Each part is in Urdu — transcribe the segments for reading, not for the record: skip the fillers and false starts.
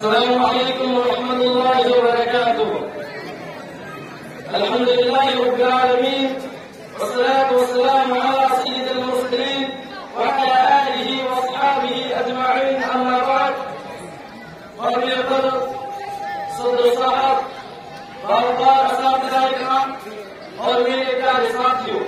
السلام عليكم ورحمة الله وبركاته. الحمد لله رب العالمين، والصلاة والسلام على سيد المرسلين وعلى آله وأصحابه أجمعين. أما بعد، قابل قدر صدر صاحب باوقار اساتذہ کرام اور میرے پیارے ساتھیوں،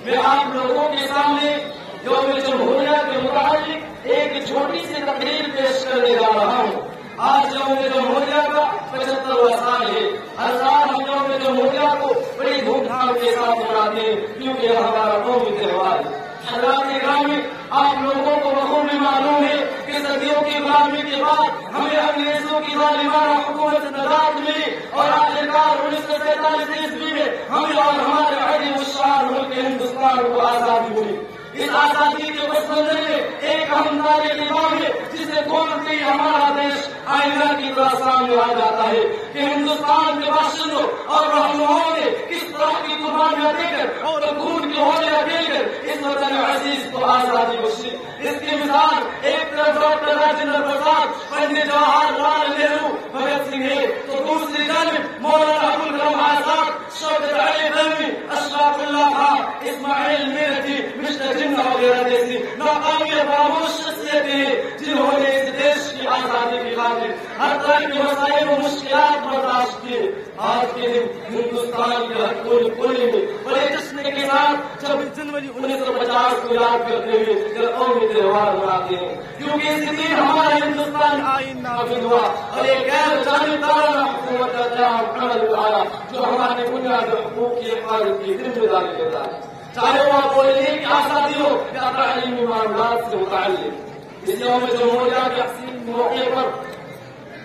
میں آپ لوگوں کے سامنے یوم جمہوریہ کے متعلق ایک چھوٹی سی تقریر پیش کرنے جا رہا ہوں۔ آج یوم جمہوریہ کا 75واں سال ہے۔ ہر سال ہم یوم جمہوریہ کو بڑی دھوم دھام کے ساتھ مناتے ہیں کیونکہ یہ ہمارا قومی تہوار ہے۔ حضرات گرامی، آپ لوگوں کو بخوبی معلوم ہے کہ صدیوں کی غلامی کے بعد ہمیں انگریزوں کی ظالمانہ حکومت سے نجات ملی اور آخرکار 1947 عیسوی میں ہمیں اور ہمارے عظیم الشان ملک ہندوستان کو آزادی ملی۔ اس آزادی کے پس منظر میں ایک اہم تاریخی امام ہے جسے کھولتے ہی ہمارا دیش آئینہ کی طرح سامنے آ جاتا ہے کہ ہندوستان کے باشندوں اور رہنماؤں نے کس طرح کی قربانیاں دے کر اور خون کے ہولیاں دے کر اس وطن عزیز کو آزادی بخشی۔ اس کی مثال ایک طرف ڈاکٹر راجندر پرساد، پنڈت جواہر لال نہرو، بھگت سنگھ ہے تو دوسری جانب مولانا ابوالکلام آزاد، شوکت علی قلمی، اشرف اللہ خان، اسماعیل میرٹھی، مسٹر جناح وغیرہ جیسی ناقابل فراموش شخصیتیں ہیں جنہوں نے اس دیش کی آزادی کی خاطر ہر طرح کے مسائل و مشکلات برداشت کیے۔ آج کے دن ہندوستان کے ہر کونے میں بڑے جشن کے ساتھ 26 جنوری 1950 کو یاد کرتے ہوئے یہ قومی تہوار مناتے ہیں، کیونکہ اس دن ہمارے ہندوستان آئین نافذ ہوا اور ایک غیر جانبدارانہ حکومت کا قیام عمل میں آیا جو ہمارے بنیادی حقوق کی حفاظت کی ذمہ داری لیتا ہے، چاہے وہ بولنے کی آزادی ہو یا تعلیمی معاملات سے متعلق۔ اس یوم جمہوریہ کے عظیم موقع پر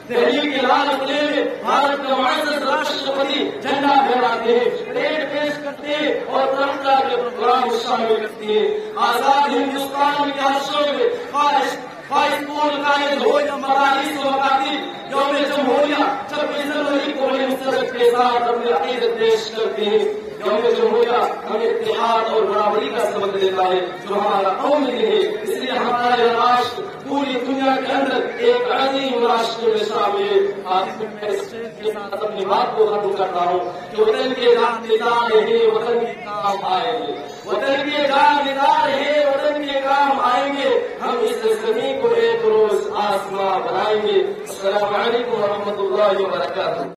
دہلی کے لال قلعے میں بھارت کے معزز راشٹرپتی جھنڈا پھہراتے ہیں، پریڈ پیش کرتے ہیں اور ترقی کے پروگرام شامل کرتے ہیں۔ آزاد ہندوستان کے ہر شعبے خواہش پور قائد ہو یا مدارس و مکاتب، یوم جمہوریہ 26 جنوری کو بڑی مسرت کے ساتھ اپنی عقیدت پیش کرتے ہیں۔ یوم جمہوریہ ہمیں اتحاد اور برابری کا سبق دیتا ہے جو ہمارا قومی دن ہے، اس لیے ہمارا یہ راشٹر پوری دنیا کے اندر ایک عظیم راشٹر میں شامل ہے۔ آج میں اس کے ساتھ اپنی بات کو ختم کرتا ہوں کہ وطن کے جانبدار ہیں وطن کے کام آئیں گے، وطن کے جانبدار ہیں وطن کے کام آئیں گے، ہم اس زمین کو ایک روز آسماں بنائیں گے۔ السلام علیکم ورحمۃ اللہ وبرکاتہ۔